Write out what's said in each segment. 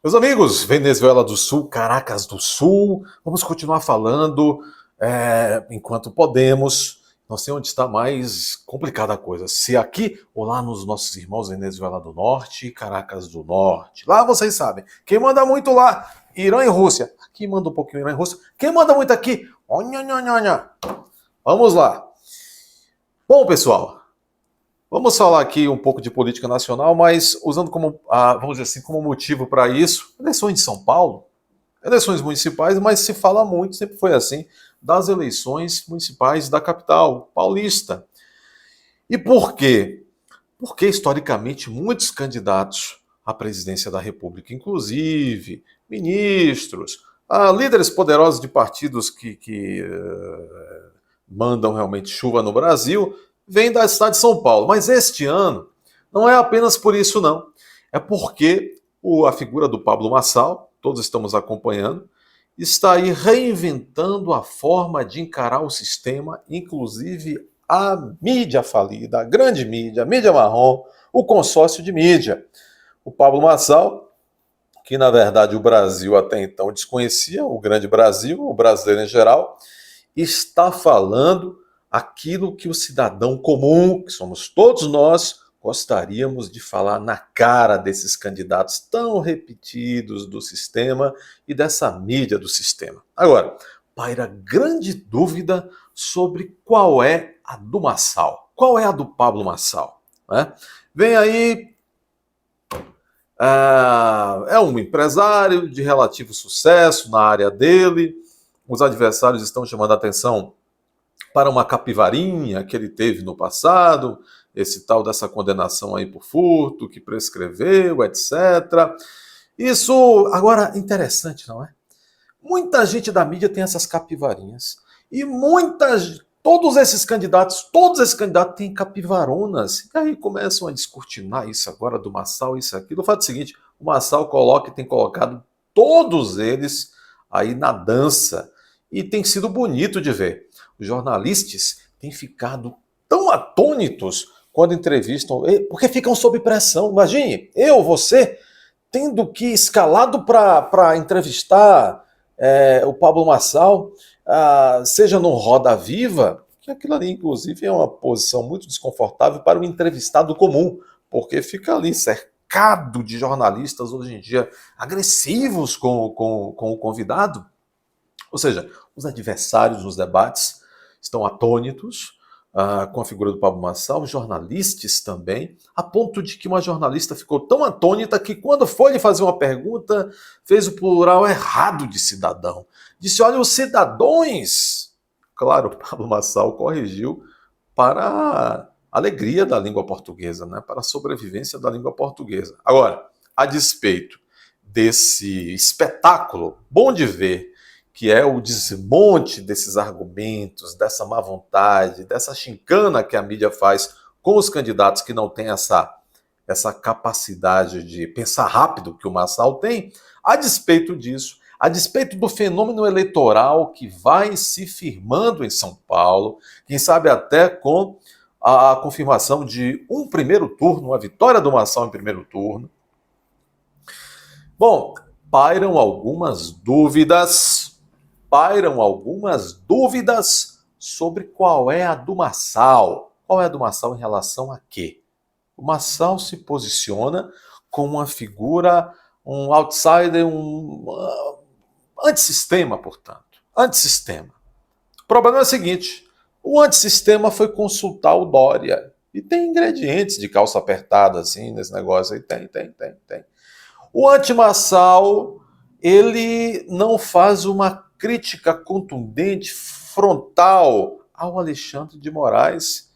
Meus amigos, Venezuela do Sul, Caracas do Sul, vamos continuar falando enquanto podemos. Não sei onde está mais complicada a coisa, se aqui ou lá nos nossos irmãos Venezuela do Norte e Caracas do Norte. Lá vocês sabem, quem manda muito lá, Irã e Rússia. Aqui manda um pouquinho Irã e Rússia. Quem manda muito aqui? Vamos lá. Bom, pessoal, vamos falar aqui um pouco de política nacional, mas usando como, vamos dizer assim, como motivo para isso, eleições de São Paulo, eleições municipais, mas se fala muito, sempre foi assim, das eleições municipais da capital paulista. E por quê? Porque, historicamente, muitos candidatos à presidência da República, inclusive ministros, líderes poderosos de partidos que mandam realmente chuva no Brasil, vêm da cidade de São Paulo. Mas este ano não é apenas por isso, não. É porque a figura do Pablo Marçal, todos estamos acompanhando, está aí reinventando a forma de encarar o sistema, inclusive a mídia falida, a grande mídia, a mídia marrom, o consórcio de mídia. O Pablo Marçal, que na verdade o Brasil até então desconhecia, o grande Brasil, o brasileiro em geral, está falando aquilo que o cidadão comum, que somos todos nós, gostaríamos de falar na cara desses candidatos tão repetidos do sistema e dessa mídia do sistema. Agora, paira grande dúvida sobre qual é a do Marçal, qual é a do Pablo Marçal. Né? Vem aí, é um empresário de relativo sucesso na área dele, os adversários estão chamando a atenção para uma capivarinha que ele teve no passado, esse tal dessa condenação aí por furto, que prescreveu, etc. Isso, agora, interessante, não é? Muita gente da mídia tem essas capivarinhas. E todos esses candidatos têm capivaronas. E aí começam a descortinar isso agora do Marçal, isso, aquilo. O fato é o seguinte, o Marçal tem colocado todos eles aí na dança. E tem sido bonito de ver. Os jornalistas têm ficado tão atônitos quando entrevistam, porque ficam sob pressão. Imagine, você, tendo que escalado para entrevistar o Pablo Marçal, seja no Roda Viva, que aquilo ali, inclusive, é uma posição muito desconfortável para o entrevistado comum, porque fica ali cercado de jornalistas, hoje em dia, agressivos com o convidado. Ou seja, os adversários nos debates estão atônitos com a figura do Pablo Marçal, os jornalistas também, a ponto de que uma jornalista ficou tão atônita que quando foi lhe fazer uma pergunta, fez o plural errado de cidadão. Disse, olha, os cidadãos. Claro, o Pablo Marçal corrigiu para a alegria da língua portuguesa, né? Para a sobrevivência da língua portuguesa. Agora, a despeito desse espetáculo, bom de ver, que é o desmonte desses argumentos, dessa má vontade, dessa chincana que a mídia faz com os candidatos que não têm essa capacidade de pensar rápido que o Marçal tem, a despeito disso, a despeito do fenômeno eleitoral que vai se firmando em São Paulo, quem sabe até com a confirmação de um primeiro turno, uma vitória do Marçal em primeiro turno. Bom, pairam algumas dúvidas sobre qual é a do Marçal. Qual é a do Marçal em relação a quê? O Marçal se posiciona como uma figura, um outsider, um antissistema, portanto. Antissistema. O problema é o seguinte, o antissistema foi consultar o Dória. E tem ingredientes de calça apertada, assim, nesse negócio aí. Tem. O anti-Marçal, ele não faz uma crítica contundente, frontal ao Alexandre de Moraes.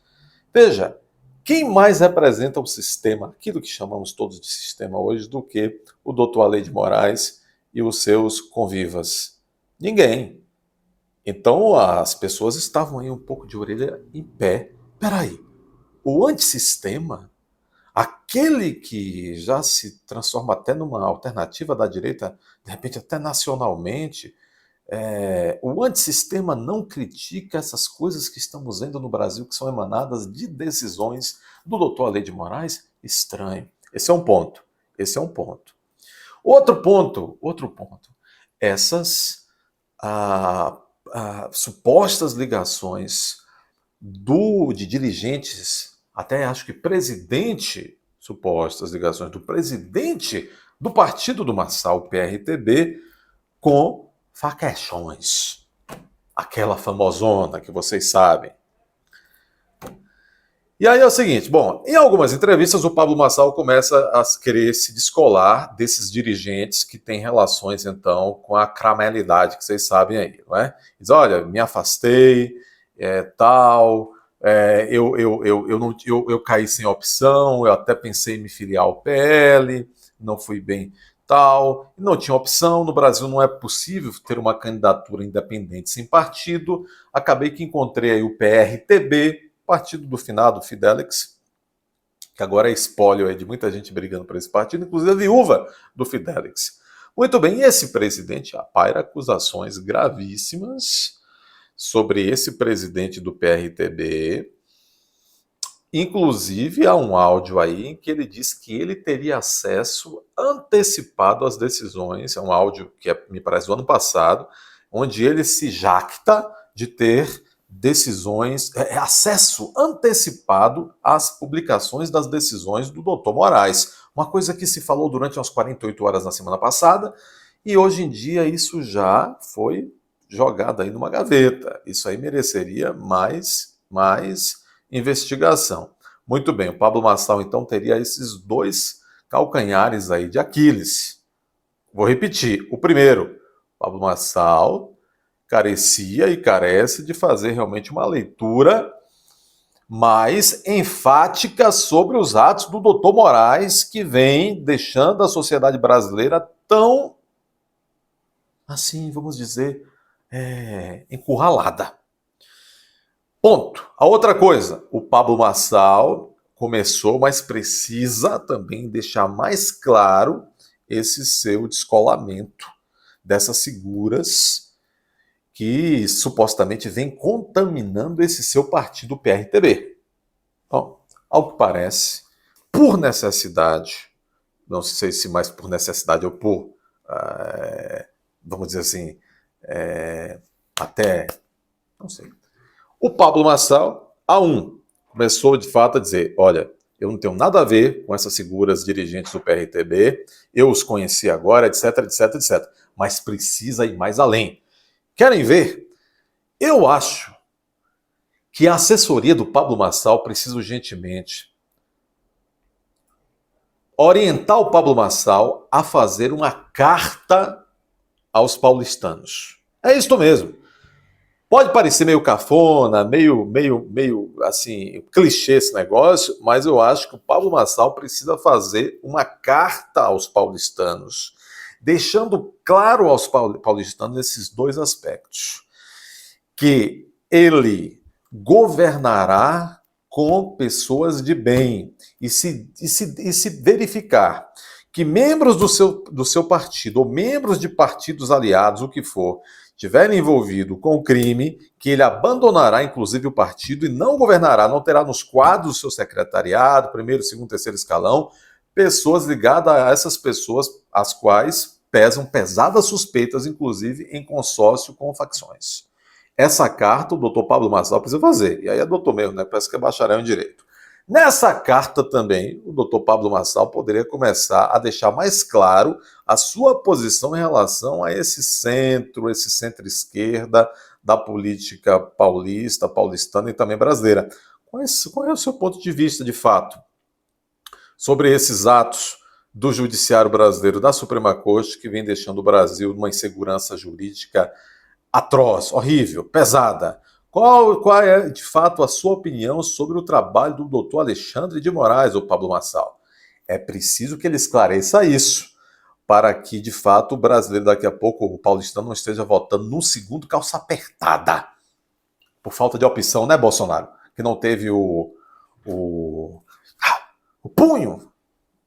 Veja, quem mais representa o sistema, aquilo que chamamos todos de sistema hoje, do que o doutor Alê de Moraes e os seus convivas? Ninguém. Então as pessoas estavam aí um pouco de orelha em pé. Peraí, o antissistema, aquele que já se transforma até numa alternativa da direita, de repente até nacionalmente, o antissistema não critica essas coisas que estamos vendo no Brasil, que são emanadas de decisões do doutor Alê de Moraes? Estranho. Esse é um ponto. Outro ponto. Essas supostas ligações de dirigentes, até acho que supostas ligações do presidente do partido do Marçal, o PRTB, com faquechões. Aquela famosona que vocês sabem. E aí é o seguinte, bom, em algumas entrevistas o Pablo Marçal começa a querer se descolar desses dirigentes que têm relações, então, com a criminalidade, que vocês sabem aí, não é? Diz, olha, me afastei, tal, eu caí sem opção, eu até pensei em me filiar ao PL, não fui bem tal, não tinha opção, no Brasil não é possível ter uma candidatura independente sem partido, acabei que encontrei aí o PRTB, partido do finado Fidelix, que agora é espólio de muita gente brigando por esse partido, inclusive a viúva do Fidelix. Muito bem, e esse presidente paira acusações gravíssimas sobre esse presidente do PRTB. Inclusive, há um áudio aí em que ele diz que ele teria acesso antecipado às decisões, é um áudio que me parece do ano passado, onde ele se jacta de ter decisões, acesso antecipado às publicações das decisões do Dr. Moraes. Uma coisa que se falou durante umas 48 horas na semana passada, e hoje em dia isso já foi jogado aí numa gaveta. Isso aí mereceria mais investigação. Muito bem, o Pablo Marçal então teria esses dois calcanhares aí de Aquiles. Vou repetir. O primeiro, Pablo Marçal carecia e carece de fazer realmente uma leitura mais enfática sobre os atos do Dr. Moraes, que vem deixando a sociedade brasileira tão, assim, vamos dizer, encurralada. Ponto. A outra coisa, o Pablo Marçal começou, mas precisa também deixar mais claro esse seu descolamento dessas figuras que supostamente vem contaminando esse seu partido PRTB. Bom, ao que parece, por necessidade, não sei se mais por necessidade ou por, vamos dizer assim, até, não sei. O Pablo Marçal, começou de fato a dizer, olha, eu não tenho nada a ver com essas figuras dirigentes do PRTB, eu os conheci agora, etc, etc, etc. Mas precisa ir mais além. Querem ver? Eu acho que a assessoria do Pablo Marçal precisa urgentemente orientar o Pablo Marçal a fazer uma carta aos paulistanos. É isto mesmo. Pode parecer meio cafona, meio assim, clichê esse negócio, mas eu acho que o Pablo Marçal precisa fazer uma carta aos paulistanos, deixando claro aos paulistanos esses dois aspectos. Que ele governará com pessoas de bem e se verificar que membros do seu partido ou membros de partidos aliados, o que for, estiverem envolvidos com crime, que ele abandonará inclusive o partido e não governará, não terá nos quadros do seu secretariado, primeiro, segundo, terceiro escalão, pessoas ligadas a essas pessoas as quais pesam pesadas suspeitas, inclusive em consórcio com facções. Essa carta o doutor Pablo Marçal precisa fazer. E aí é doutor mesmo, né? Parece que é bacharel em direito. Nessa carta também, o doutor Pablo Marçal poderia começar a deixar mais claro a sua posição em relação a esse centro-esquerda da política paulistana e também brasileira. Qual é o seu ponto de vista, de fato, sobre esses atos do judiciário brasileiro, da Suprema Corte, que vem deixando o Brasil numa insegurança jurídica atroz, horrível, pesada? Qual é, de fato, a sua opinião sobre o trabalho do doutor Alexandre de Moraes, ou Pablo Marçal? É preciso que ele esclareça isso, para que, de fato, o brasileiro daqui a pouco, o paulistano, não esteja votando no segundo calça apertada. Por falta de opção, né, Bolsonaro? Que não teve o punho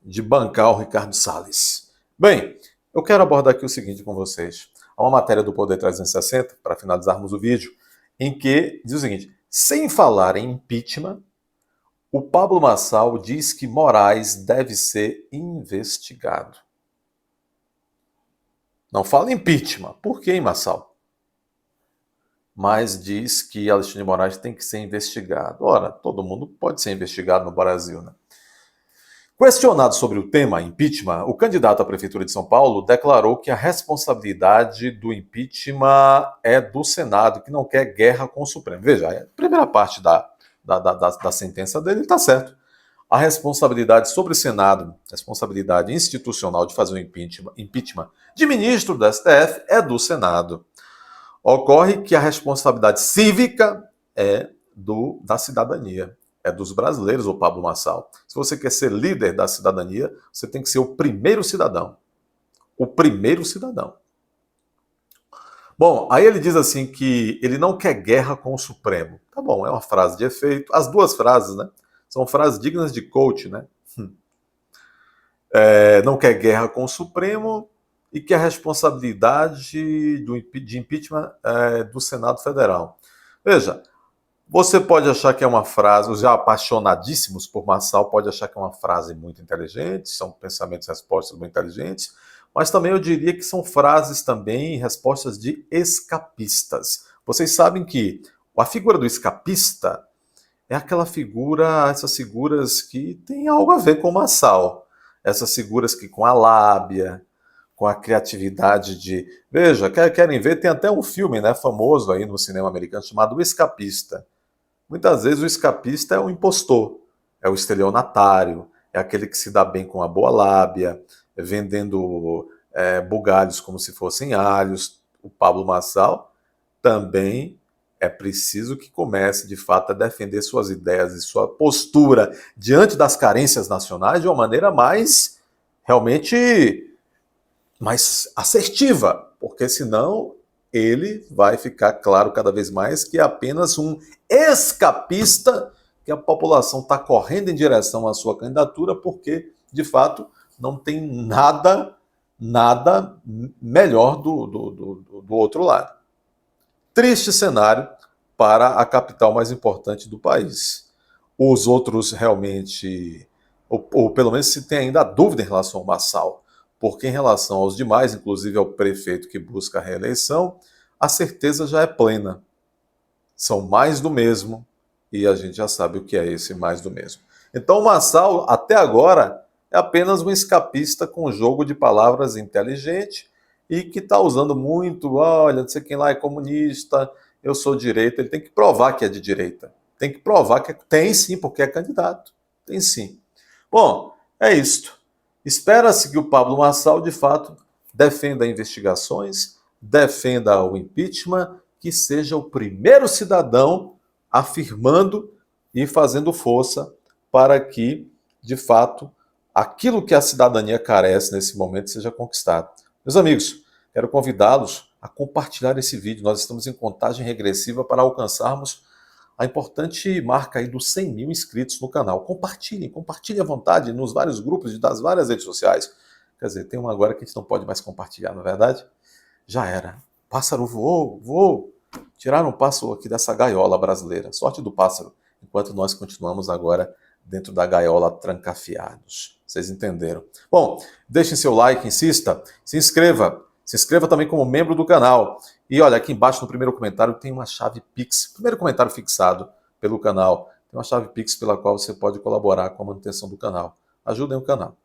de bancar o Ricardo Salles. Bem, eu quero abordar aqui o seguinte com vocês. Há uma matéria do Poder 360, para finalizarmos o vídeo, em que diz o seguinte: sem falar em impeachment, o Pablo Marçal diz que Moraes deve ser investigado. Não fala impeachment. Por quê, hein, Marçal? Mas diz que Alexandre de Moraes tem que ser investigado. Ora, todo mundo pode ser investigado no Brasil, né? Questionado sobre o tema impeachment, o candidato à Prefeitura de São Paulo declarou que a responsabilidade do impeachment é do Senado, que não quer guerra com o Supremo. Veja, a primeira parte da sentença dele está certo. A responsabilidade sobre o Senado, responsabilidade institucional de fazer o impeachment de ministro do STF é do Senado. Ocorre que a responsabilidade cívica é da cidadania. É dos brasileiros, o Pablo Marçal. Se você quer ser líder da cidadania, você tem que ser o primeiro cidadão. O primeiro cidadão. Bom, aí ele diz assim que ele não quer guerra com o Supremo. Tá bom, é uma frase de efeito. As duas frases, né? São frases dignas de coach, né? Não quer guerra com o Supremo e que a responsabilidade de impeachment é do Senado Federal. Veja, você pode achar que é uma frase, os já apaixonadíssimos por Marçal pode achar que é uma frase muito inteligente, são pensamentos e respostas muito inteligentes, mas também eu diria que são frases também, respostas de escapistas. Vocês sabem que a figura do escapista é aquela figura, essas figuras que têm algo a ver com Marçal. Essas figuras que com a lábia, com a criatividade de... Veja, querem ver, tem até um filme, né, famoso aí no cinema americano chamado O Escapista. Muitas vezes o escapista é o impostor, é o estelionatário, é aquele que se dá bem com a boa lábia, vendendo bugalhos como se fossem alhos. O Pablo Marçal também é preciso que comece, de fato, a defender suas ideias e sua postura diante das carências nacionais de uma maneira realmente mais assertiva, porque senão ele vai ficar claro cada vez mais que é apenas um escapista, que a população está correndo em direção à sua candidatura porque, de fato, não tem nada melhor do outro lado. Triste cenário para a capital mais importante do país. Os outros realmente, ou pelo menos se tem ainda dúvida em relação ao Marçal, porque em relação aos demais, inclusive ao prefeito que busca a reeleição, a certeza já é plena. São mais do mesmo, e a gente já sabe o que é esse mais do mesmo. Então o Marçal, até agora, é apenas um escapista com jogo de palavras inteligente e que está usando muito, olha, não sei quem lá é comunista, eu sou direita. Ele tem que provar que é de direita. Tem que provar que tem sim, porque é candidato. Tem sim. Bom, é isto. Espera-se que o Pablo Marçal, de fato, defenda investigações, defenda o impeachment, que seja o primeiro cidadão afirmando e fazendo força para que, de fato, aquilo que a cidadania carece nesse momento seja conquistado. Meus amigos, quero convidá-los a compartilhar esse vídeo. Nós estamos em contagem regressiva para alcançarmos a importante marca aí dos 100 mil inscritos no canal. Compartilhem à vontade nos vários grupos das várias redes sociais. Quer dizer, tem uma agora que a gente não pode mais compartilhar, não é verdade? Já era. Pássaro voou. Tiraram o pássaro aqui dessa gaiola brasileira. Sorte do pássaro. Enquanto nós continuamos agora dentro da gaiola trancafiados. Vocês entenderam? Bom, deixem seu like, insista, se inscreva. Se inscreva também como membro do canal. E olha, aqui embaixo no primeiro comentário tem uma chave Pix. Primeiro comentário fixado pelo canal. Tem uma chave Pix pela qual você pode colaborar com a manutenção do canal. Ajudem o canal.